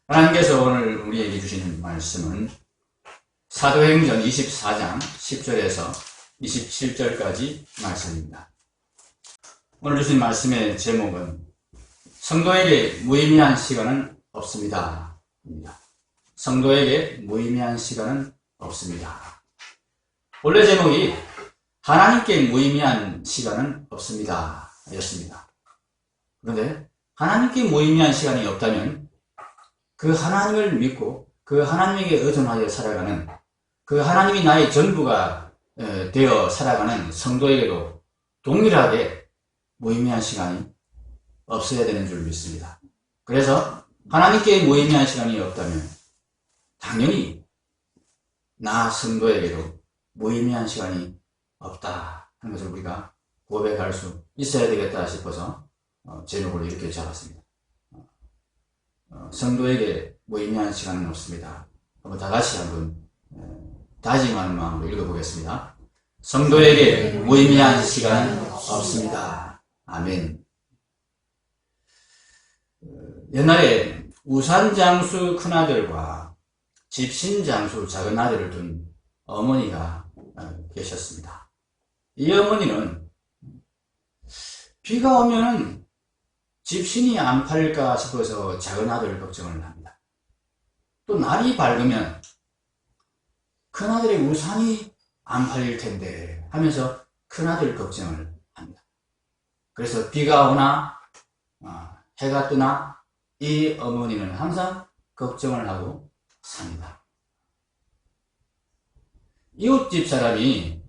하나님께서 오늘 우리에게 주시는 말씀은 사도행전 24장 10절에서 27절까지 말씀입니다. 오늘 주신 말씀의 제목은 성도에게 무의미한 시간은 없습니다. 성도에게 무의미한 시간은 없습니다. 원래 제목이 하나님께 무의미한 시간은 없습니다 였습니다. 그런데 하나님께 무의미한 시간이 없다면 그 하나님을 믿고 그 하나님에게 의존하여 살아가는, 그 하나님이 나의 전부가 되어 살아가는 성도에게도 동일하게 무의미한 시간이 없어야 되는 줄 믿습니다. 그래서 하나님께 무의미한 시간이 없다면 당연히 나 성도에게도 무의미한 시간이 없다 하는 것을 우리가 고백할 수 있어야 되겠다 싶어서 제목을 이렇게 잡았습니다. 성도에게 무의미한 시간은 없습니다. 한번 다 같이 한번 다짐하는 마음으로 읽어보겠습니다. 성도에게 무의미한 시간은 없습니다. 아멘. 옛날에 우산장수 큰아들과 집신장수 작은아들을 둔 어머니가 계셨습니다. 이 어머니는 비가 오면 집신이 안 팔릴까 싶어서 작은아들 걱정을 합니다. 또 날이 밝으면 큰아들의 우산이 안 팔릴 텐데 하면서 큰아들 걱정을 합니다. 그래서 비가 오나 해가 뜨나 이 어머니는 항상 걱정을 하고 삽니다. 이웃집 사람이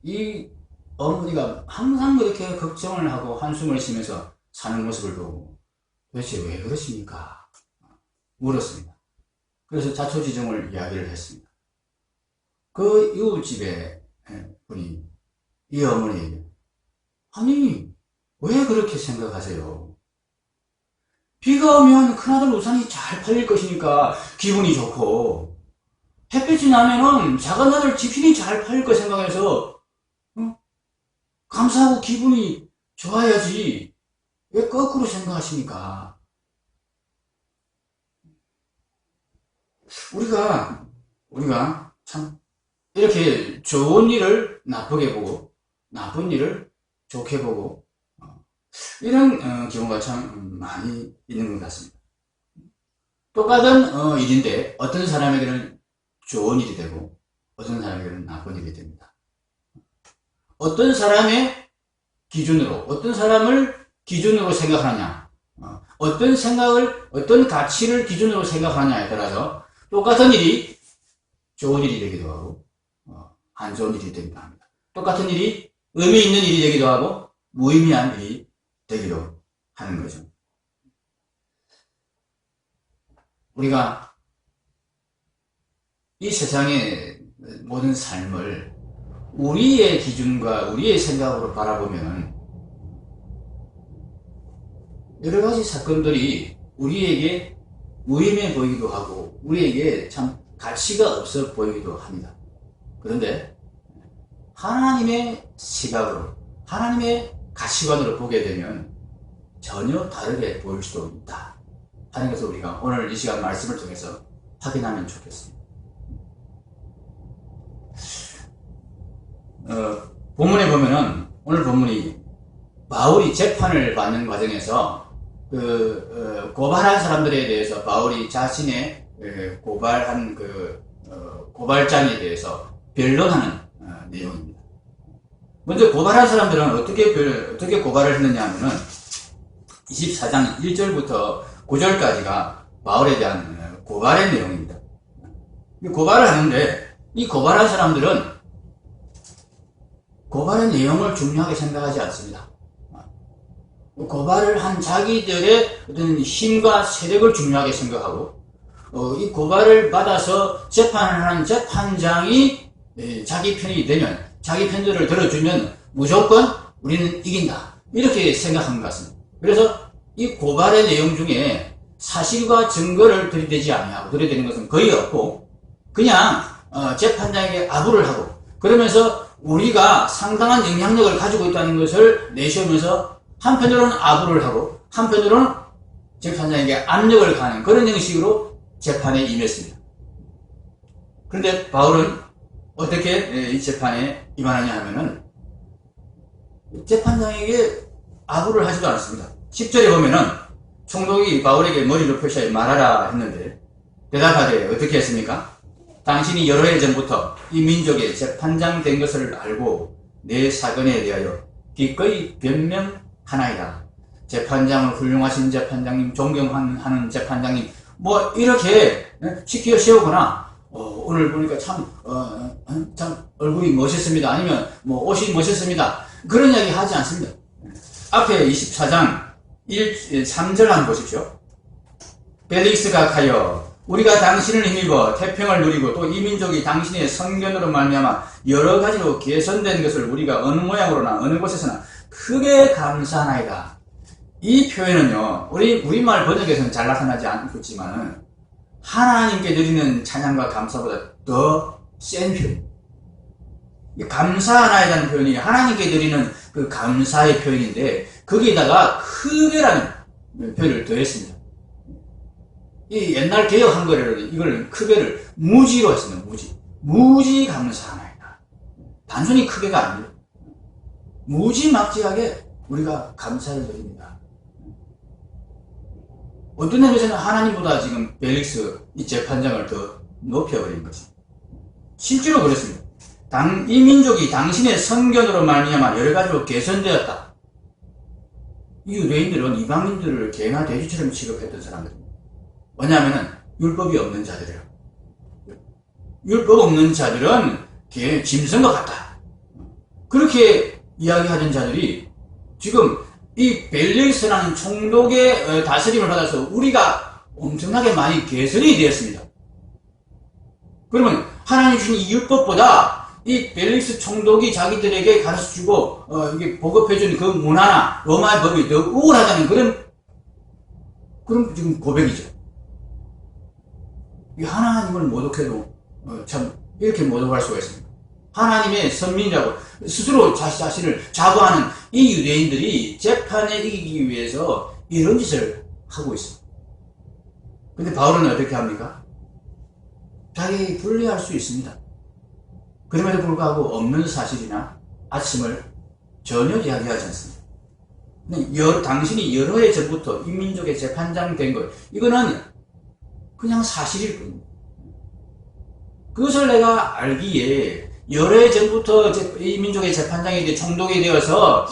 이 어머니가 항상 그렇게 걱정을 하고 한숨을 쉬면서 사는 모습을 보고 도대체 왜 그러십니까? 물었습니다. 그래서 자초지종을 이야기를 했습니다. 그 이웃집의 분이 이 어머니에게 아니 왜 그렇게 생각하세요? 비가 오면 큰아들 우산이 잘 팔릴 것이니까 기분이 좋고 햇빛이 나면은 작은아들 집신이 잘 팔릴 거 생각해서 감사하고 기분이 좋아야지 왜 거꾸로 생각하십니까? 우리가 참 이렇게 좋은 일을 나쁘게 보고 나쁜 일을 좋게 보고 이런 경우가 참 많이 있는 것 같습니다. 똑같은 일인데 어떤 사람에게는 좋은 일이 되고 어떤 사람에게는 나쁜 일이 됩니다. 어떤 사람의 기준으로, 어떤 사람을 기준으로 생각하느냐, 어떤 생각을, 어떤 가치를 기준으로 생각하느냐에 따라서 똑같은 일이 좋은 일이 되기도 하고 안 좋은 일이 되기도 합니다. 똑같은 일이 의미 있는 일이 되기도 하고 무의미한 일이 되기도 하는 거죠. 우리가 이 세상의 모든 삶을 우리의 기준과 우리의 생각으로 바라보면 여러 가지 사건들이 우리에게 무의미해 보이기도 하고 우리에게 참 가치가 없어 보이기도 합니다. 그런데 하나님의 시각으로, 하나님의 가치관으로 보게 되면 전혀 다르게 보일 수도 있다 하는 것을 우리가 오늘 이 시간 말씀을 통해서 확인하면 좋겠습니다. 본문에 보면은 오늘 본문이 바울이 재판을 받는 과정에서 고발한 사람들에 대해서 바울이 자신의 고발한 고발장에 대해서 변론하는 내용입니다. 먼저 고발한 사람들은 어떻게 고발을 했느냐 하면은 24장 1절부터 9절까지가 바울에 대한 고발의 내용입니다. 고발을 하는데 이 고발한 사람들은 고발의 내용을 중요하게 생각하지 않습니다. 고발을 한 자기들의 어떤 힘과 세력을 중요하게 생각하고 이 고발을 받아서 재판을 하는 재판장이 자기 편이 되면, 자기 편들을 들어주면 무조건 우리는 이긴다 이렇게 생각한 것 같습니다. 그래서 이 고발의 내용 중에 사실과 증거를 들이대지 아니하고 들이대는 것은 거의 없고 그냥 재판장에게 아부를 하고 그러면서 우리가 상당한 영향력을 가지고 있다는 것을 내세우면서 한편으로는 아부를 하고 한편으로는 재판장에게 압력을 가하는 그런 형식으로 재판에 임했습니다. 그런데 바울은 어떻게 이 재판에 임하느냐 하면은 재판장에게 아부를 하지도 않습니다. 10절에 보면은 총독이 바울에게 머리를 펴시어 말하라 했는데 대답하되 어떻게 했습니까? 당신이 여러 해 전부터 이 민족의 재판장 된 것을 알고 내 사건에 대하여 기꺼이 변명하나이다. 재판장을 훌륭하신 재판장님, 존경하는 재판장님, 뭐 이렇게 시켜 세우거나 오늘 보니까 참 얼굴이 멋있습니다. 아니면 뭐 옷이 멋있습니다. 그런 이야기 하지 않습니다. 앞에 24장 3절 한번 보십시오. 벨릭스가 가여 우리가 당신을 힘입어 태평을 누리고 또 이 민족이 당신의 성견으로 말미암아 여러 가지로 개선된 것을 우리가 어느 모양으로나 어느 곳에서나 크게 감사하나이다. 이 표현은요, 우리말 번역에서는 잘 나타나지 않고 있지만 하나님께 드리는 찬양과 감사보다 더 센 표현. 감사하나이라는 표현이 하나님께 드리는 그 감사의 표현인데 거기에다가 크게라는 표현을 더했습니다. 이 옛날 개혁 한글에는 이걸 크게를 무지로 했습니다. 무지 감사하나이다. 단순히 크게가 아니에요. 무지막지하게 우리가 감사를 드립니다. 어떤 면에서는 하나님보다 지금 벨릭스 이 재판장을 더 높여버린 것입니다. 실제로 그렇습니다. 이 민족이 당신의 선견으로 말미암아 여러 가지로 개선되었다. 이 유대인들은 이방인들을 개나 돼지처럼 취급했던 사람들입니다. 왜냐하면 율법이 없는 자들이에요. 율법 없는 자들은 짐승과 같다. 그렇게 이야기하던 자들이 지금 이 벨릭스라는 총독의 다스림을 받아서 우리가 엄청나게 많이 개선이 되었습니다. 그러면 하나님 주신 이 율법보다 이 벨릭스 총독이 자기들에게 가르쳐주고 이게 보급해준 그 문화나 로마의 법이 더 우월하다는 그런 지금 고백이죠. 이 하나님을 모독해도 참 이렇게 모독할 수가 있습니다. 하나님의 선민이라고 스스로 자신을 자부하는 이 유대인들이 재판에 이기기 위해서 이런 짓을 하고 있습니다. 근데 바울은 어떻게 합니까? 자기 분리할 수 있습니다. 그럼에도 불구하고 없는 사실이나 아침을 전혀 이야기하지 않습니다. 당신이 여러 해 전부터 이 민족의 재판장 된 것, 이거는 그냥 사실일 뿐입니다. 그것을 내가 알기에 여러 해 전부터 이 민족의 재판장이 총독이 되어서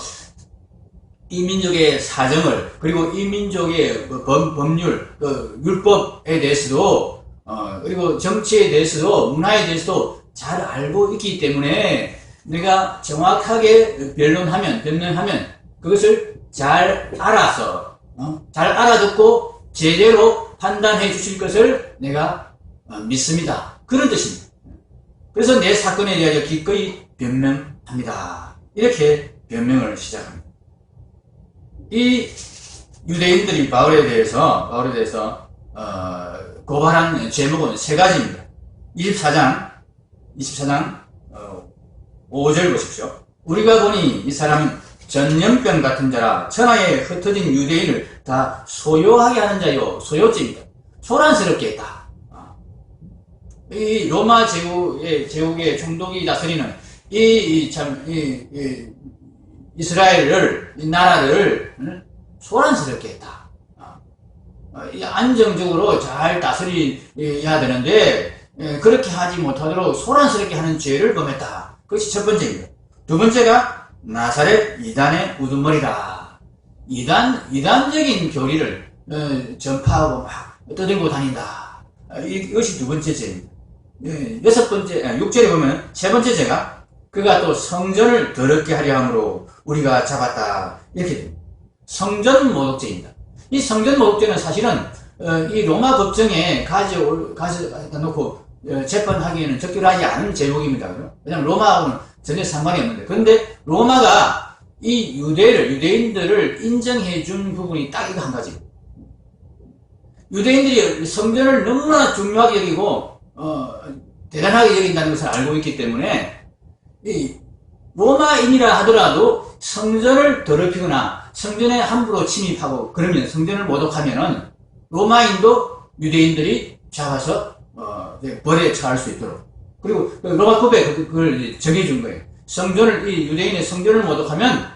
이 민족의 사정을 그리고 이 민족의 법률, 율법에 대해서도 그리고 정치에 대해서도 문화에 대해서도 잘 알고 있기 때문에 내가 정확하게 변론하면 그것을 잘 알아서 잘 알아듣고 제대로 판단해 주실 것을 내가 믿습니다. 그런 뜻입니다. 그래서 내 사건에 대하여 기꺼이 변명합니다. 이렇게 변명을 시작합니다. 이 유대인들이 바울에 대해서 고발한 제목은 세 가지입니다. 24장 5절 보십시오. 우리가 보니 이 사람은 전염병 같은 자라 천하에 흩어진 유대인을 다 소요하게 하는 자요. 소요죄입니다. 소란스럽게 했다. 이 로마 제국의 총독이 다스리는 이스라엘을, 이 나라를 소란스럽게 했다. 안정적으로 잘 다스려야 되는데 그렇게 하지 못하도록 소란스럽게 하는 죄를 범했다. 그것이 첫 번째입니다. 두 번째가 나사렛 이단의 우두머리다. 이단적인 교리를 전파하고 막 떠들고 다닌다. 이것이 두 번째 죄입니다. 6절에 보면 세 번째 죄가 그가 또 성전을 더럽게 하려 함으로 우리가 잡았다. 이렇게 됩니다. 성전 모독죄입니다. 이 성전 모독죄는 사실은 이 로마 법정에 가져다 놓고 재판하기에는 적절하지 않은 제목입니다. 왜냐하면 로마하고는 전혀 상관이 없는데, 그런데 로마가 이 유대인들을 인정해 준 부분이 딱 이거 한 가지. 유대인들이 성전을 너무나 중요하게 여기고 대단하게 여긴다는 것을 알고 있기 때문에 이 로마인이라 하더라도 성전을 더럽히거나 성전에 함부로 침입하고 그러면 성전을 모독하면은 로마인도 유대인들이 잡아서 벌에 처할 수 있도록 그리고 로마법에 그걸 정해준 거예요. 성전을 이 유대인의 성전을 모독하면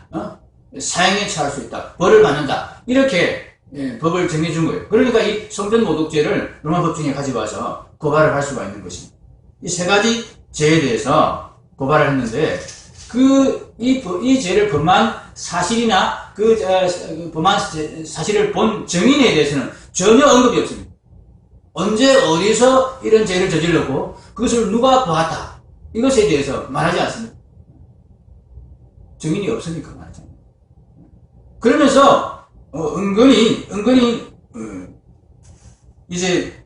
사형에 처할 수 있다. 벌을 받는다. 이렇게 법을 정해준 거예요. 그러니까 이 성전 모독죄를 로마 법정에 가져와서 고발을 할 수가 있는 것입니다. 이 세 가지 죄에 대해서 고발을 했는데 이 죄를 범한 사실이나 범한 사실을 본 증인에 대해서는 전혀 언급이 없습니다. 언제 어디서 이런 죄를 저질렀고 그것을 누가 보았다. 이것에 대해서 말하지 않습니다. 증인이 없으니까 말하지 않습니다. 그러면서 은근히 이제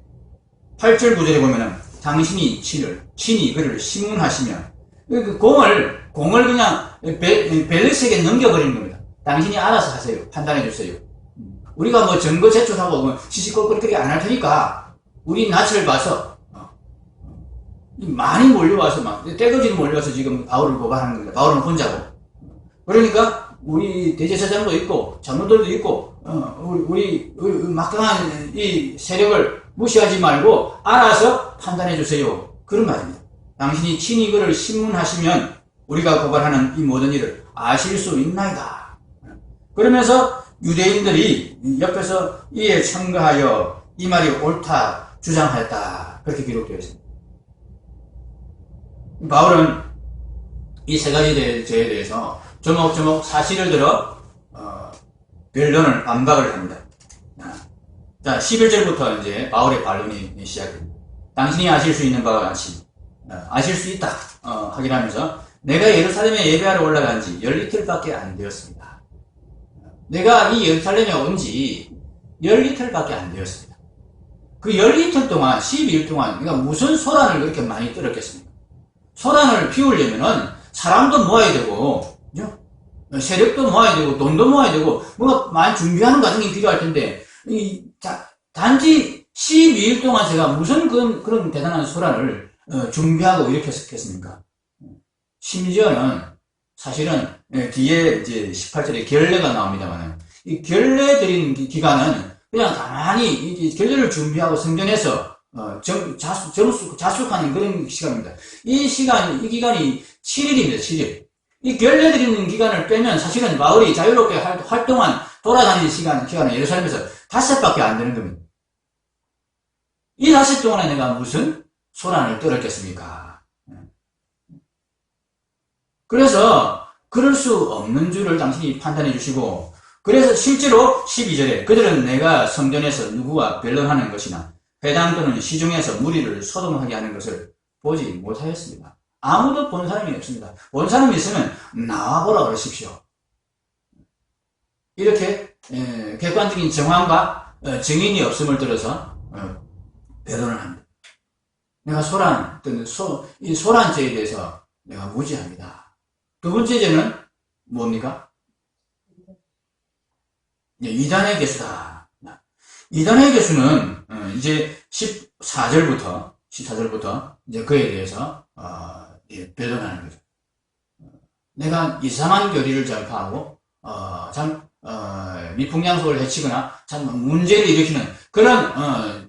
8절 9절에 보면은 당신이 친히 그를 심문하시면 그 공을 그냥 벨리스에게 넘겨버리는 겁니다. 당신이 알아서 하세요. 판단해 주세요. 우리가 뭐 증거 제출하고 뭐 시시콜콜 안 할 테니까 우리 낯을 봐서 많이 몰려와서 막 떼거지로 몰려와서 지금 바울을 고발하는 겁니다. 바울은 혼자고. 그러니까 우리 대제사장도 있고 장로들도 있고 우리 막강한 이 세력을 무시하지 말고 알아서 판단해 주세요. 그런 말입니다. 당신이 친히 그를 심문하시면 우리가 고발하는 이 모든 일을 아실 수 있나이다. 그러면서 유대인들이 옆에서 이에 청가하여 이 말이 옳다 주장하였다. 그렇게 기록되어 있습니다. 바울은 이 세 가지 죄에 대해서 조목조목 사실을 들어 변론을 반박을 합니다. 자, 11절부터 이제 바울의 반론이 시작됩니다. 당신이 아실 수 있는 바와 같이 아실 수 있다 하긴 하면서 내가 예루살렘에 예배하러 올라간 지 10이틀밖에 안 되었습니다. 내가 이 예루살렘에 온 지 10이틀밖에 안 되었습니다. 그 10이틀 동안 12일 동안 내가 무슨 소란을 그렇게 많이 떨었겠습니까? 소란을 피우려면은 사람도 모아야 되고 그죠? 세력도 모아야 되고 돈도 모아야 되고 뭔가 많이 준비하는 과정이 필요할 텐데 단지 12일 동안 제가 무슨 그런 대단한 소란을 준비하고 일으켰겠습니까? 심지어는 사실은 뒤에 이제 18절에 결례가 나옵니다만 이 결례 드리는 기간은 그냥 가만히 결례를 준비하고 성전에서 자숙하는 그런 시간입니다. 이 기간이 7일입니다. 7일. 이 결례 드리는 기간을 빼면 사실은 바울이 자유롭게 활동한 돌아다니는 기간은 예루살렘에서 5밖에 안 되는 겁니다. 이 5 동안에 내가 무슨 소란을 떨었겠습니까? 그래서 그럴 수 없는 줄을 당신이 판단해 주시고 그래서 실제로 12절에 그들은 내가 성전에서 누구와 변론하는 것이나 회당 또는 시중에서 무리를 소동하게 하는 것을 보지 못하였습니다. 아무도 본 사람이 없습니다. 본 사람이 있으면 나와보라 그러십시오. 이렇게 객관적인 정황과 증인이 없음을 들어서 변론을 합니다. 내가 이 소란죄에 대해서 내가 무죄합니다. 두 번째 죄는 뭡니까? 이단의 개수다. 이단의 개수는 이제 14절부터 이제 그에 대해서 변론하는 거죠. 내가 이상한 교리를 전파하고 미풍양속을 해치거나 참 문제를 일으키는 그런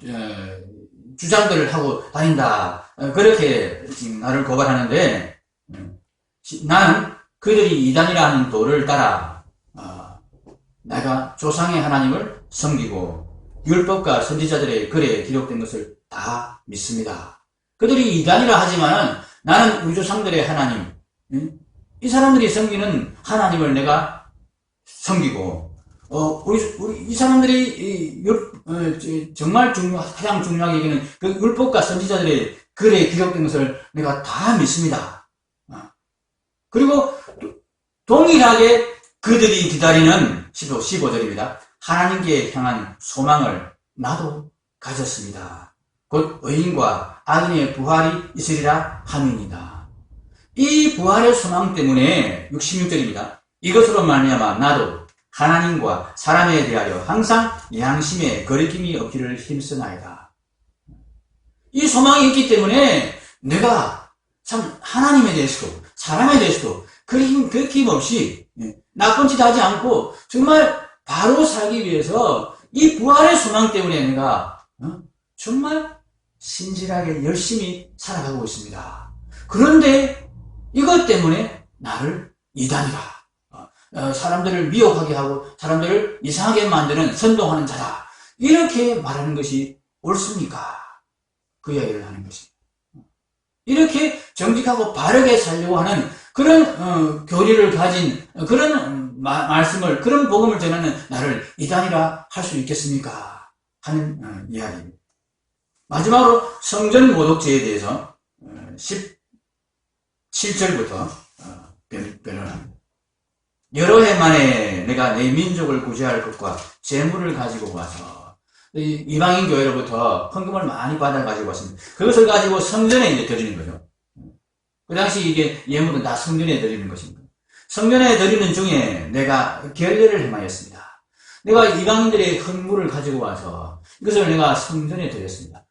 주장들을 하고 다닌다. 그렇게 지금 나를 고발하는데 나는 그들이 이단이라 하는 도를 따라 내가 조상의 하나님을 섬기고 율법과 선지자들의 글에 기록된 것을 다 믿습니다. 그들이 이단이라 하지만 나는 우리 조상들의 하나님, 이 사람들이 섬기는 하나님을 내가 섬기고 이 사람들이 정말 가장 중요하게 얘기하는 그 율법과 선지자들의 글에 기록된 것을 내가 다 믿습니다. 그리고 동일하게 그들이 기다리는 15절입니다. 하나님께 향한 소망을 나도 가졌습니다. 곧 의인과 악인의 부활이 있으리라 함이니이다. 이 부활의 소망 때문에 66절입니다. 이것으로 말미암아 나도 하나님과 사람에 대하여 항상 양심의 거리낌이 없기를 힘쓰나이다. 이 소망이 있기 때문에 내가 참 하나님에 대해서도 사람에 대해서도 거리낌 없이 나쁜 짓 하지 않고 정말 바로 살기 위해서 이 부활의 소망 때문에 내가 정말 신실하게 열심히 살아가고 있습니다. 그런데 이것 때문에 나를 이단이라, 사람들을 미혹하게 하고 사람들을 이상하게 만드는 선동하는 자다, 이렇게 말하는 것이 옳습니까? 그 이야기를 하는 것입니다. 이렇게 정직하고 바르게 살려고 하는 그런 교리를 가진 그런 말씀을, 그런 복음을 전하는 나를 이단이라 할 수 있겠습니까? 하는 이야기입니다. 마지막으로 성전 모독죄에 대해서 17절부터 변론합니다. 여러 해 만에 내가 내 민족을 구제할 것과 재물을 가지고 와서 이방인 교회로부터 헌금을 많이 받아 가지고 왔습니다. 그것을 가지고 성전에 이제 드리는 거죠. 그 당시 이게 예물은 다 성전에 드리는 것입니다. 성전에 드리는 중에 내가 결례를 행하였습니다. 내가 이방인들의 헌물을 가지고 와서 이것을 내가 성전에 드렸습니다.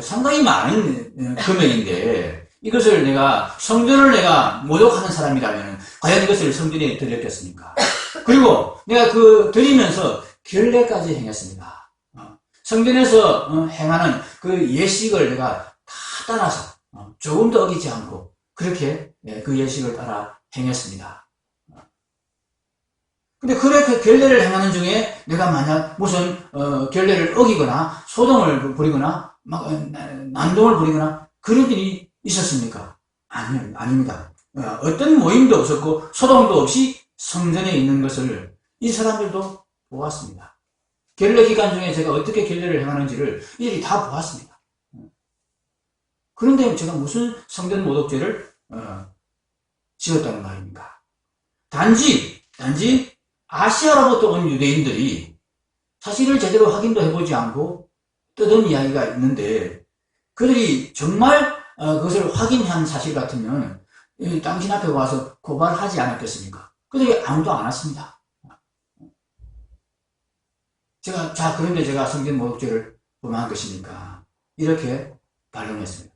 상당히 많은 금액인데 이것을 내가, 성전을 내가 모독하는 사람이라면 과연 이것을 성전에 드렸겠습니까? 그리고 내가 드리면서 결례까지 행했습니다. 성전에서 행하는 그 예식을 내가 다 따라서 조금도 어기지 않고 그렇게 그 예식을 따라 행했습니다. 근데 그렇게 결례를 행하는 중에 내가 만약 무슨 결례를 어기거나 소동을 부리거나 난동을 부리거나 그런 일이 있었습니까? 아닙니다. 어떤 모임도 없었고 소동도 없이 성전에 있는 것을 이 사람들도 보았습니다. 결례 기간 중에 제가 어떻게 결례를 행하는지를 이들이 다 보았습니다. 그런데 제가 무슨 성전 모독죄를 지었다는 말입니까? 단지 아시아로부터 온 유대인들이 사실을 제대로 확인도 해보지 않고 떠든 이야기가 있는데, 그들이 정말 그것을 확인한 사실 같으면 당신 앞에 와서 고발하지 않았겠습니까? 그들이 아무도 안 왔습니다. 그런데 제가 성전 모독죄를 범한 것이니까 이렇게 반론했습니다.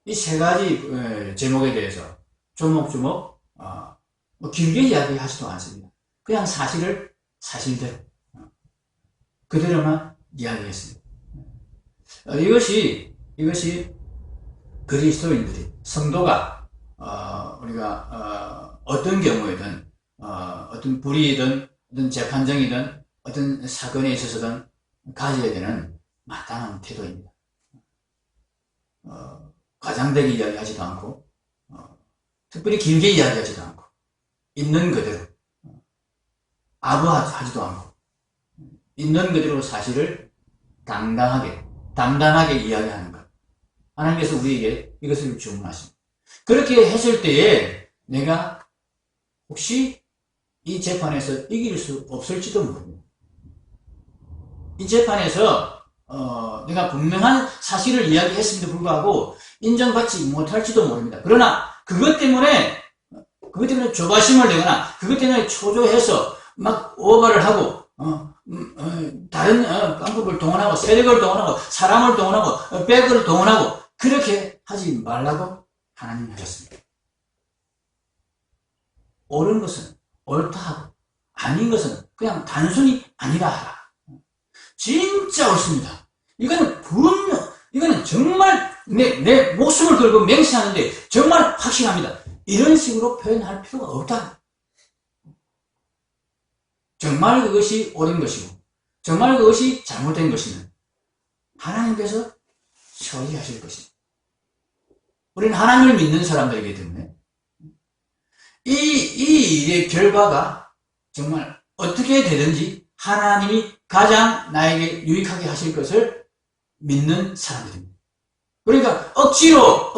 이 세 가지 제목에 대해서 조목조목 길게 이야기하지도 않습니다. 그냥 사실대로 그대로만 이야기했습니다. 이것이 그리스도인들이, 성도가 우리가 어떤 경우에든 어떤 불의이든 어떤 재판정이든 어떤 사건에 있어서든 가져야 되는 마땅한 태도입니다. 과장되게 이야기하지도 않고 특별히 길게 이야기하지도 않고 있는 그대로 아부하지도 않고 있는 그대로 사실을 담담하게 이야기하는 것. 하나님께서 우리에게 이것을 주문하십니다. 그렇게 했을 때에 내가 혹시 이 재판에서 이길 수 없을지도 모릅니다. 이 재판에서 내가 분명한 사실을 이야기했음에도 불구하고 인정받지 못할지도 모릅니다. 그러나 그것 때문에 조바심을 내거나 그것 때문에 초조해서 막 오버를 하고 다른 방법을 동원하고 세력을 동원하고 사람을 동원하고 백을 동원하고 그렇게 하지 말라고 하나님이 하셨습니다. 옳은 것은 옳다 하고 아닌 것은 그냥 단순히 아니라 하라. 진짜 옳습니다. 이거는 정말 내 목숨을 걸고 맹세하는데 정말 확실합니다. 이런 식으로 표현할 필요가 없다. 정말 그것이 옳은 것이고 정말 그것이 잘못된 것이면 하나님께서 처리하실 것입니다. 우리는 하나님을 믿는 사람들이기 때문에 이 일의 결과가 정말 어떻게 되든지 하나님이 가장 나에게 유익하게 하실 것을 믿는 사람들입니다. 그러니까 억지로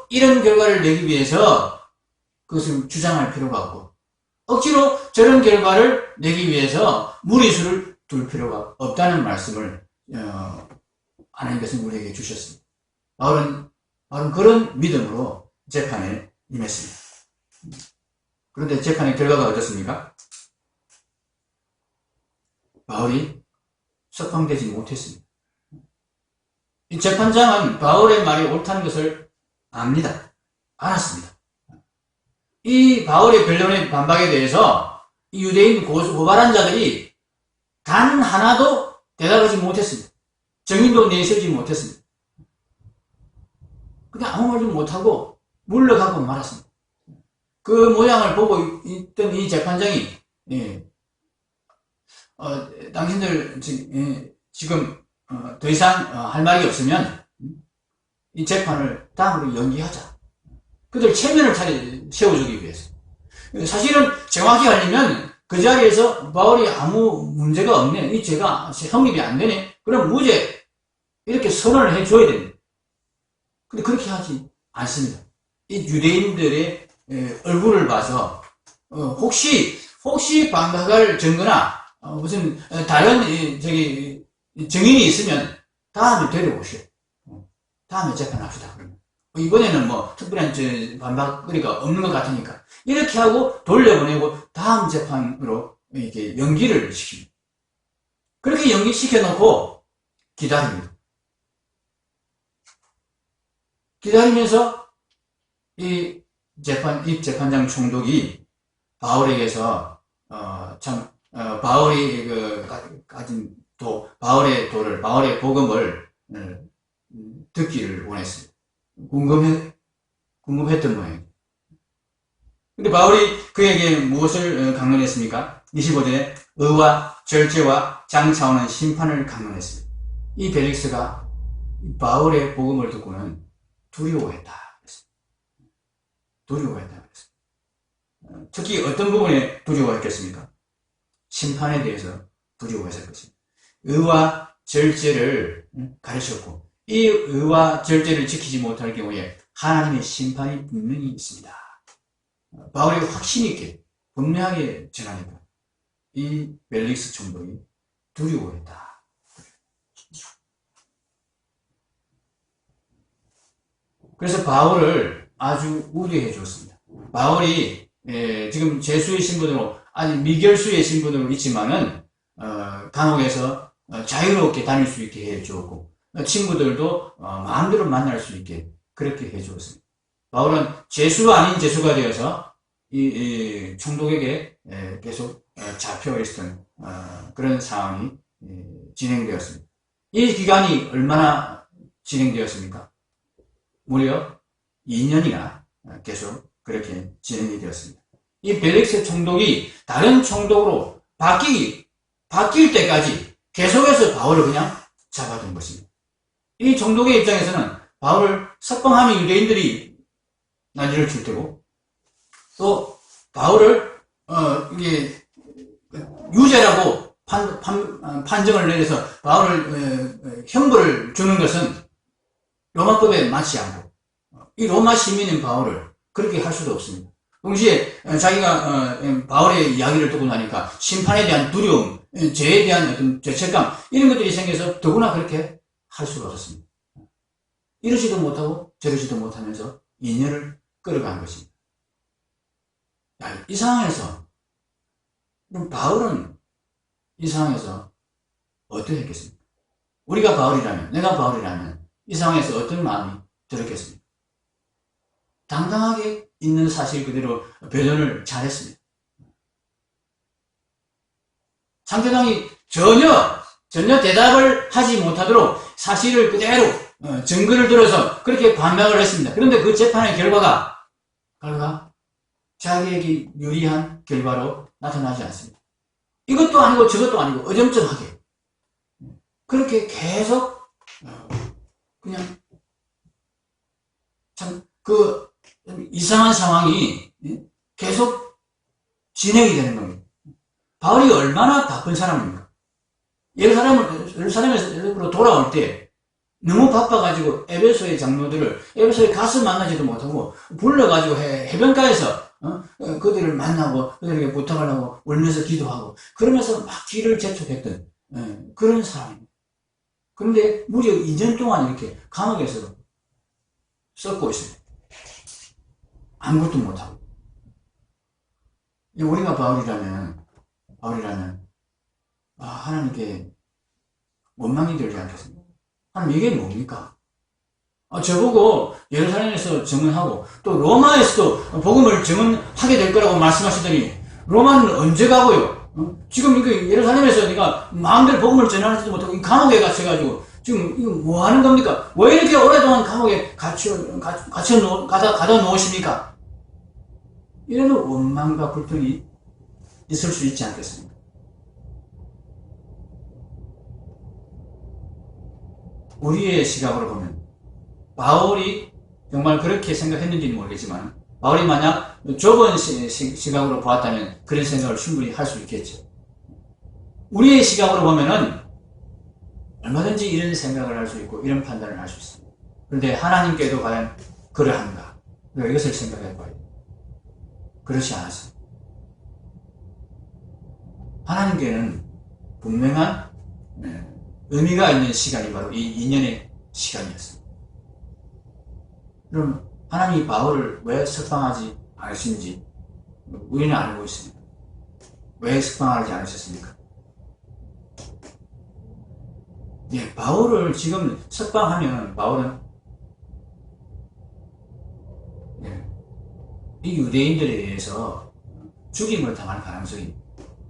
이런 결과를 내기 위해서 그것을 주장할 필요가 없고 억지로 저런 결과를 내기 위해서 무리수를 둘 필요가 없다는 말씀을 하나님께서 우리에게 주셨습니다. 바울은 그런 믿음으로 재판에 임했습니다. 그런데 재판의 결과가 어떻습니까? 바울이 석방되지 못했습니다. 이 재판장은 바울의 말이 옳다는 것을 알았습니다. 이 바울의 변론의 반박에 대해서 이 유대인 고발한 자들이 단 하나도 대답하지 못했습니다. 증인도 내세우지 못했습니다. 그냥 아무 말도 못하고 물러가고 말았습니다. 그 모양을 보고 있던 이 재판장이 당신들 지금 더 이상 할 말이 없으면 이 재판을 다음으로 연기하자. 그들 체면을 세워주기 위해서. 사실은 정확히 하려면 그 자리에서 바울이 아무 문제가 없네, 이 죄가 성립이 안 되네, 그럼 무죄 이렇게 선언을 해줘야 됩니다. 근데 그렇게 하지 않습니다. 이 유대인들의 얼굴을 봐서 혹시 반박할 증거나 무슨 다른 증인이 있으면 다음에 데려오시오. 다음에 재판합시다. 그러면 이번에는 뭐 특별한 반박거리가 없는 것 같으니까 이렇게 하고 돌려보내고 다음 재판으로 이렇게 연기를 시킵니다. 그렇게 연기시켜 놓고 기다립니다. 기다리면서 이 재판장 총독이 바울에게서 바울이 가진 바울의 복음을 듣기를 원했습니다. 궁금했던 모양이에요. 근데 바울이 그에게 무엇을 강론했습니까? 25절에 의와 절제와 장차오는 심판을 강론했습니다. 이 벨릭스가 바울의 복음을 듣고는 두려워했다. 두려워했다. 특히 어떤 부분에 두려워했겠습니까? 심판에 대해서 두려워했을 것입니다. 의와 절제를 가르쳤고 이 의와 절제를 지키지 못할 경우에 하나님의 심판이 분명히 있습니다. 바울이 확신 있게 분명하게 전하니까 이 벨릭스 총독이 두려워했다. 그래서 바울을 아주 우려해 주었습니다. 바울이 지금 재수의 신분으로 아직 미결수의 신분으로 있지만은 감옥에서 자유롭게 다닐 수 있게 해 주었고 친구들도 마음대로 만날 수 있게 그렇게 해 주었습니다. 바울은 재수가 아닌 재수가 되어서 이 총독에게 계속 잡혀 있었던 그런 상황이 진행되었습니다. 이 기간이 얼마나 진행되었습니까? 무려 2년이나 계속 그렇게 진행이 되었습니다. 이 벨릭스 총독이 다른 총독으로 바뀔 때까지 계속해서 바울을 그냥 잡아둔 것입니다. 이 총독의 입장에서는 바울을 석방하면 유대인들이 난리를 칠 테고 또 바울을 이게 유죄라고 판정을 내려서 바울을 형벌을 주는 것은 로마법에 맞지 않고 이 로마 시민인 바울을 그렇게 할 수도 없습니다. 동시에 자기가 바울의 이야기를 듣고 나니까 심판에 대한 두려움, 죄에 대한 어떤 죄책감 이런 것들이 생겨서 더구나 그렇게 할 수가 없었습니다. 이러지도 못하고 저러지도 못하면서 2년을 끌어간 것입니다. 이 상황에서 그럼 바울은 이 상황에서 어떻게 했겠습니까? 우리가 바울이라면, 내가 바울이라면 이 상황에서 어떤 마음이 들었겠습니까? 당당하게 있는 사실 그대로 변론을 잘했습니다. 상대방이 전혀 대답을 하지 못하도록 사실을 그대로 증거를 들어서 그렇게 반박을 했습니다. 그런데 그 재판의 결과가 자기에게 유리한 결과로 나타나지 않습니다. 이것도 아니고 저것도 아니고 어정쩡하게 그렇게 계속 그냥 참 이상한 상황이 계속 진행이 되는 겁니다. 바울이 얼마나 바쁜 사람입니까? 예루살렘으로 돌아올 때 너무 바빠가지고 에베소의 장로들을 에베소에 가서 만나지도 못하고 불러가지고 해변가에서 그들을 만나고 그들에게 부탁을 하고 울면서 기도하고 그러면서 막 길을 재촉했던 그런 사람입니다. 그런데 무려 2년 동안 이렇게 감옥에서 썩고 있습니다. 아무것도 못하고. 우리가 바울이라면 하나님께 원망이 들지 않겠습니까? 하나님 이게 뭡니까? 저보고 예루살렘에서 증언하고 또 로마에서도 복음을 증언하게 될 거라고 말씀하시더니 로마는 언제 가고요? 지금 이거 예루살렘에서 네가 마음대로 복음을 전하지도 못하고 이 감옥에 갇혀가지고 지금 이거 뭐 하는 겁니까? 왜 이렇게 오랫동안 감옥에 가다 놓으십니까? 이런 원망과 불평이 있을 수 있지 않겠습니까? 우리의 시각으로 보면 바울이 정말 그렇게 생각했는지는 모르겠지만 바울이 만약 좁은 시각으로 보았다면 그런 생각을 충분히 할 수 있겠죠. 우리의 시각으로 보면은 얼마든지 이런 생각을 할 수 있고 이런 판단을 할 수 있습니다. 그런데 하나님께도 과연 그러한가? 우리가 이것을 생각해 봐야 돼요. 그렇지 않았습니다. 하나님께는 분명한 의미가 있는 시간이 바로 이 2년의 시간이었습니다. 그럼 하나님이 바울을 왜 석방하지 않으신지 우리는 알고 있습니다. 왜 석방하지 않으셨습니까? 바울을 지금 석방하면 바울은 이 유대인들에 의해서 죽임을 당할 가능성이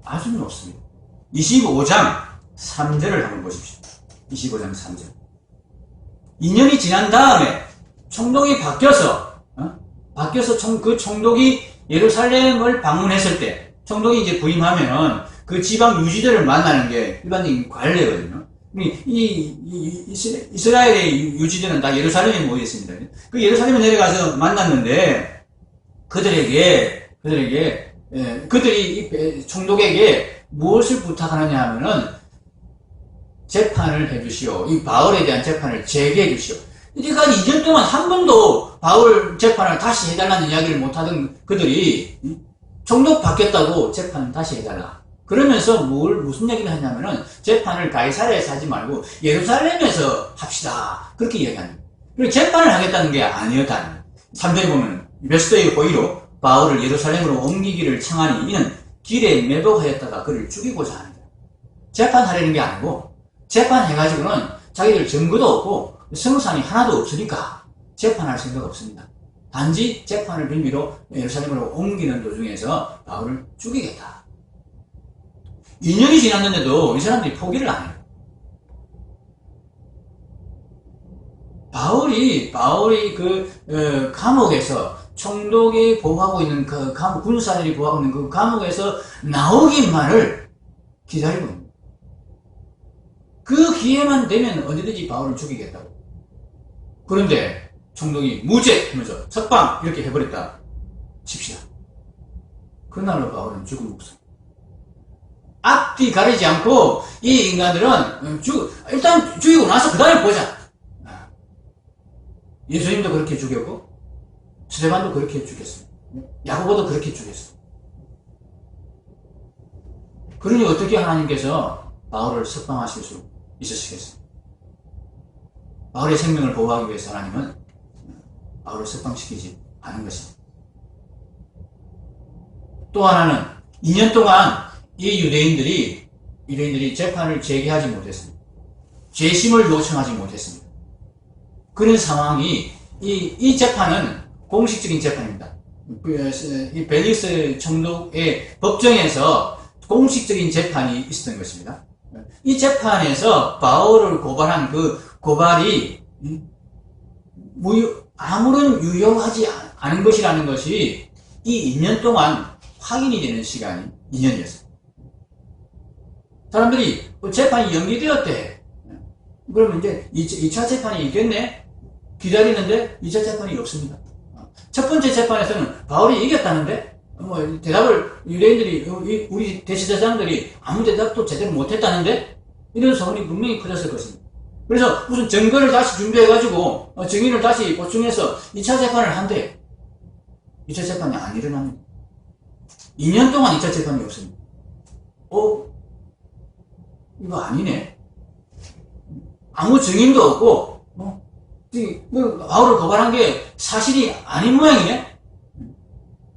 아주 높습니다. 25장 3절을 한번 보십시오. 25장 3절. 2년이 지난 다음에 총독이 바뀌어서 그 총독이 예루살렘을 방문했을 때 총독이 이제 부임하면은 그 지방 유지들을 만나는 게 일반적인 관례거든요. 이스라엘의 유지들은 다 예루살렘에 모여 있습니다. 그 예루살렘에 내려가서 만났는데 그들이 총독에게 무엇을 부탁하느냐 하면은 재판을 해주시오. 이 바울에 대한 재판을 재개해 주시오. 이제까지 2년 동안 한 번도 바울 재판을 다시 해달라는 이야기를 못하던 그들이 총독 바뀌었다고 재판을 다시 해달라. 그러면서 무슨 얘기를 하냐면은 재판을 가이사랴에서 하지 말고 예루살렘에서 합시다. 그렇게 이야기합니다. 그리고 재판을 하겠다는 게 아니었다는. 3절에 보면 베스도의 호의로 바울을 예루살렘으로 옮기기를 청하니 이는 길에 매복하였다가 그를 죽이고자 합니다. 재판하려는 게 아니고 재판해가지고는 자기들 증거도 없고 성산이 하나도 없으니까 재판할 생각 없습니다. 단지 재판을 빌미로 예루살렘으로 옮기는 도중에서 바울을 죽이겠다. 2년이 지났는데도 이 사람들이 포기를 안 해요. 바울이 감옥에서 총독이 보호하고 있는 그 군사들이 보호하고 있는 그 감옥에서 나오기만을 기다리고 있는 그 기회만 되면 언제든지 바울을 죽이겠다고. 그런데 총독이 무죄 하면서 석방 이렇게 해버렸다 칩시다. 그날로 바울은 죽은 목숨. 앞뒤 가리지 않고 이 인간들은 일단 죽이고 나서 그 다음에 보자. 예수님도 그렇게 죽였고 스데반도 그렇게 죽였어요. 야고보도 그렇게 죽였어요. 그러니 어떻게 하나님께서 바울을 석방하실 수 있으시겠어요? 바울의 생명을 보호하기 위해서 하나님은 바울을 석방시키지 않은 것입니다. 또 하나는 2년 동안 이 유대인들이 재판을 재개하지 못했습니다. 재심을 요청하지 못했습니다. 그런 상황이 이 재판은 공식적인 재판입니다. 이 벨리스 총독의 법정에서 공식적인 재판이 있었던 것입니다. 이 재판에서 바울을 고발한 그 고발이 아무런 유효하지 않은 것이라는 것이 이 2년 동안 확인이 되는 시간이 2년이었습니다. 사람들이 재판이 연기되었대. 그러면 이제 2차 재판이 있겠네? 기다리는데 2차 재판이 없습니다. 첫 번째 재판에서는 바울이 이겼다는데 대답을 유대인들이 우리 대제사장들이 아무 대답도 제대로 못했다는데 이런 소문이 분명히 퍼졌을 것입니다. 그래서 무슨 증거를 다시 준비해가지고 증인을 다시 보충해서 2차 재판을 한대. 2차 재판이 안 일어납니다. 2년 동안 2차 재판이 없습니다. 이거 아니네. 아무 증인도 없고 바울을 고발한 게 사실이 아닌 모양이네.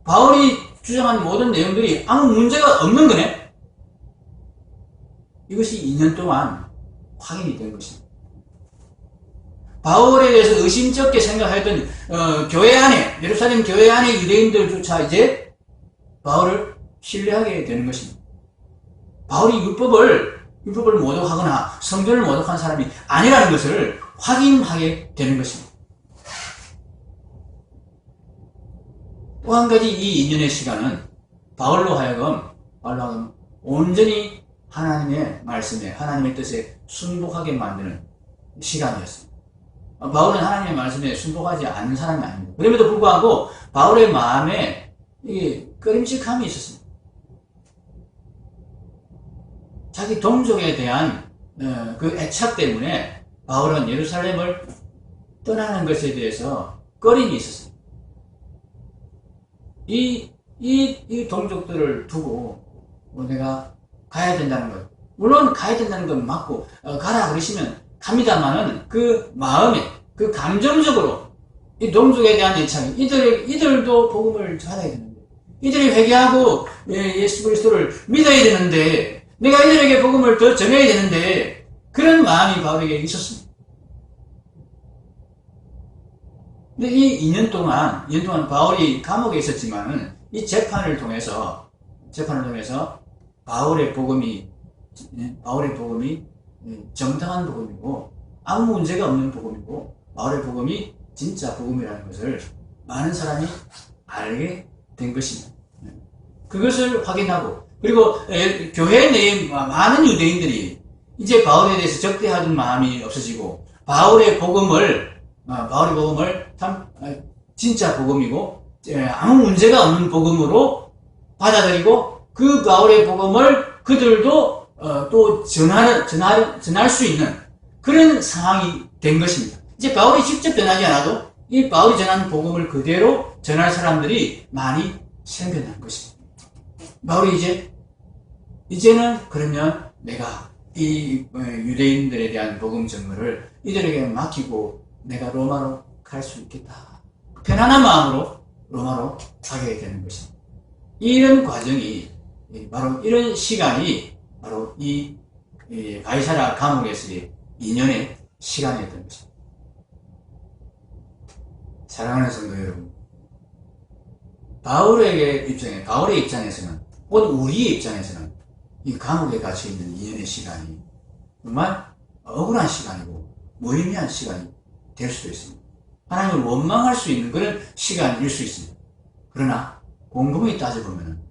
바울이 주장한 모든 내용들이 아무 문제가 없는 거네. 이것이 2년 동안 확인이 된 것입니다. 바울에 대해서 의심쩍게 생각했던 교회 안에, 예루살렘 교회 안에 유대인들조차 이제 바울을 신뢰하게 되는 것입니다. 바울이 율법을 모독하거나 성전을 모독한 사람이 아니라는 것을 확인하게 되는 것입니다. 또 한 가지 이 2년의 시간은 바울로 하여금 온전히 하나님의 말씀에, 하나님의 뜻에 순복하게 만드는 시간이었습니다. 바울은 하나님의 말씀에 순복하지 않는 사람이 아닙니다. 그럼에도 불구하고 바울의 마음에 꺼림칙함이 있었습니다. 자기 동족에 대한 그 애착 때문에 바울은 예루살렘을 떠나는 것에 대해서 꺼림이 있었습니다. 이 동족들을 두고 내가 가야 된다는 것, 물론 가야 된다는 건 맞고 가라 그러시면 갑니다만은 그 마음에, 그 감정적으로 이 동족에 대한 애착이, 이들도 복음을 전해야 되는데, 이들이 회개하고 예수 그리스도를 믿어야 되는데, 내가 이들에게 복음을 더 전해야 되는데, 그런 마음이 바울에게 있었습니다. 근데 이 2년 동안 바울이 감옥에 있었지만은, 이 재판을 통해서 바울의 복음이 정당한 복음이고, 아무 문제가 없는 복음이고, 바울의 복음이 진짜 복음이라는 것을 많은 사람이 알게 된 것입니다. 그것을 확인하고, 그리고 교회 내에 많은 유대인들이 이제 바울에 대해서 적대하던 마음이 없어지고, 바울의 복음을 참 진짜 복음이고 아무 문제가 없는 복음으로 받아들이고, 그 바울의 복음을 그들도 또 전할 수 있는 그런 상황이 된 것입니다. 이제 바울이 직접 전하지 않아도 이 바울이 전하는 복음을 그대로 전할 사람들이 많이 생겨난 것입니다. 바울이 이제는 그러면 내가 이 유대인들에 대한 복음 전거를 이들에게 맡기고 내가 로마로 갈 수 있겠다. 편안한 마음으로 로마로 가게 되는 것입니다. 이런 과정이, 바로 이런 시간이 바로 이 가이사랴 감옥에서의 2년의 시간이었던 것입니다. 사랑하는 성도 여러분, 바울의 입장에서는, 곧 우리의 입장에서는 이 감옥에 갇혀 있는 2년의 시간이 정말 억울한 시간이고 무의미한 시간이 될 수도 있습니다. 하나님을 원망할 수 있는 그런 시간일 수 있습니다. 그러나 곰곰이 따져보면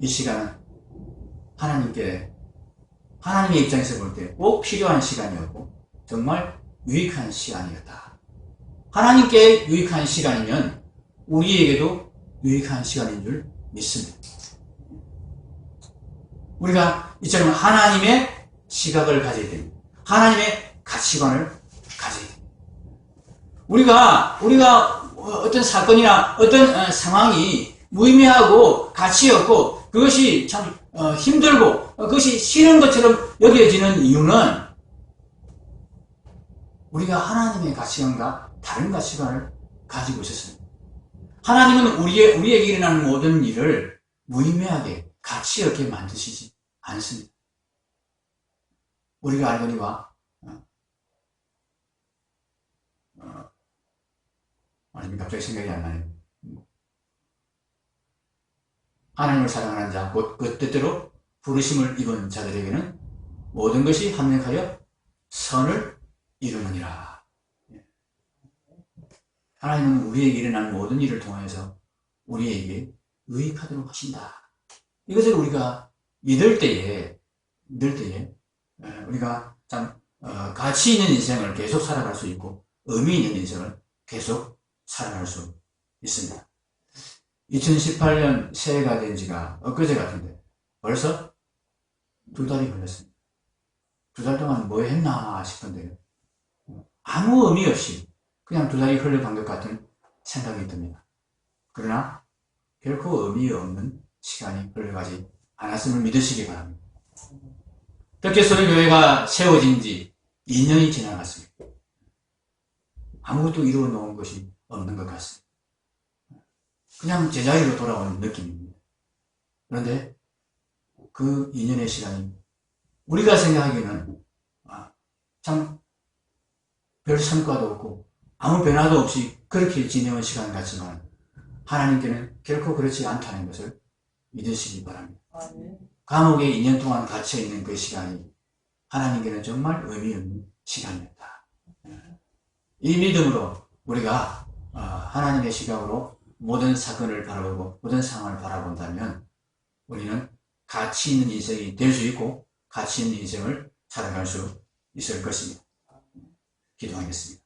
이 시간은 하나님의 입장에서 볼 때 꼭 필요한 시간이었고 정말 유익한 시간이었다. 하나님께 유익한 시간이면 우리에게도 유익한 시간인 줄 믿습니다. 우리가 이처럼 하나님의 시각을 가져야 됩니다. 하나님의 가치관을 가져야 됩니다. 우리가 어떤 사건이나 어떤 상황이 무의미하고 가치 없고 그것이 참 힘들고 그것이 싫은 것처럼 여겨지는 이유는 우리가 하나님의 가치관과 다른 가치관을 가지고 있었습니다. 하나님은 우리에게 일어나는 모든 일을 무의미하게 가치 없게 만드시지 않습니다. 우리가 알거니와 갑자기 생각이 안 나네요. 하나님을 사랑하는 자, 곧 그 뜻대로 부르심을 입은 자들에게는 모든 것이 합력하여 선을 이루느니라. 하나님은 우리에게 일어나는 모든 일을 통해서 우리에게 유익하도록 하신다. 이것을 우리가 믿을 때에 우리가 참 가치 있는 인생을 계속 살아갈 수 있고 의미 있는 인생을 계속 살아갈 수 있습니다. 2018년 새해가 된 지가 엊그제 같은데 벌써 2달이 걸렸습니다. 2달 동안 뭐 했나 싶은데요. 아무 의미 없이 그냥 2달이 흘러간 것 같은 생각이 듭니다. 그러나 결코 의미 없는 시간이 흘러가지 않았음을 믿으시기 바랍니다. 덕계소리 교회가 세워진 지 2년이 지나갔습니다. 아무것도 이루어 놓은 것이 없는 것 같습니다. 그냥 제자리로 돌아오는 느낌입니다. 그런데 그 2년의 시간이 우리가 생각하기에는 참 별 성과도 없고 아무 변화도 없이 그렇게 지내온 시간 같지만 하나님께는 결코 그렇지 않다는 것을 믿으시기 바랍니다. 감옥에 2년 동안 갇혀있는 그 시간이 하나님께는 정말 의미 없는 시간이었다. 이 믿음으로 우리가 하나님의 시각으로 모든 사건을 바라보고 모든 상황을 바라본다면 우리는 가치 있는 인생이 될 수 있고 가치 있는 인생을 살아갈 수 있을 것입니다. 기도하겠습니다.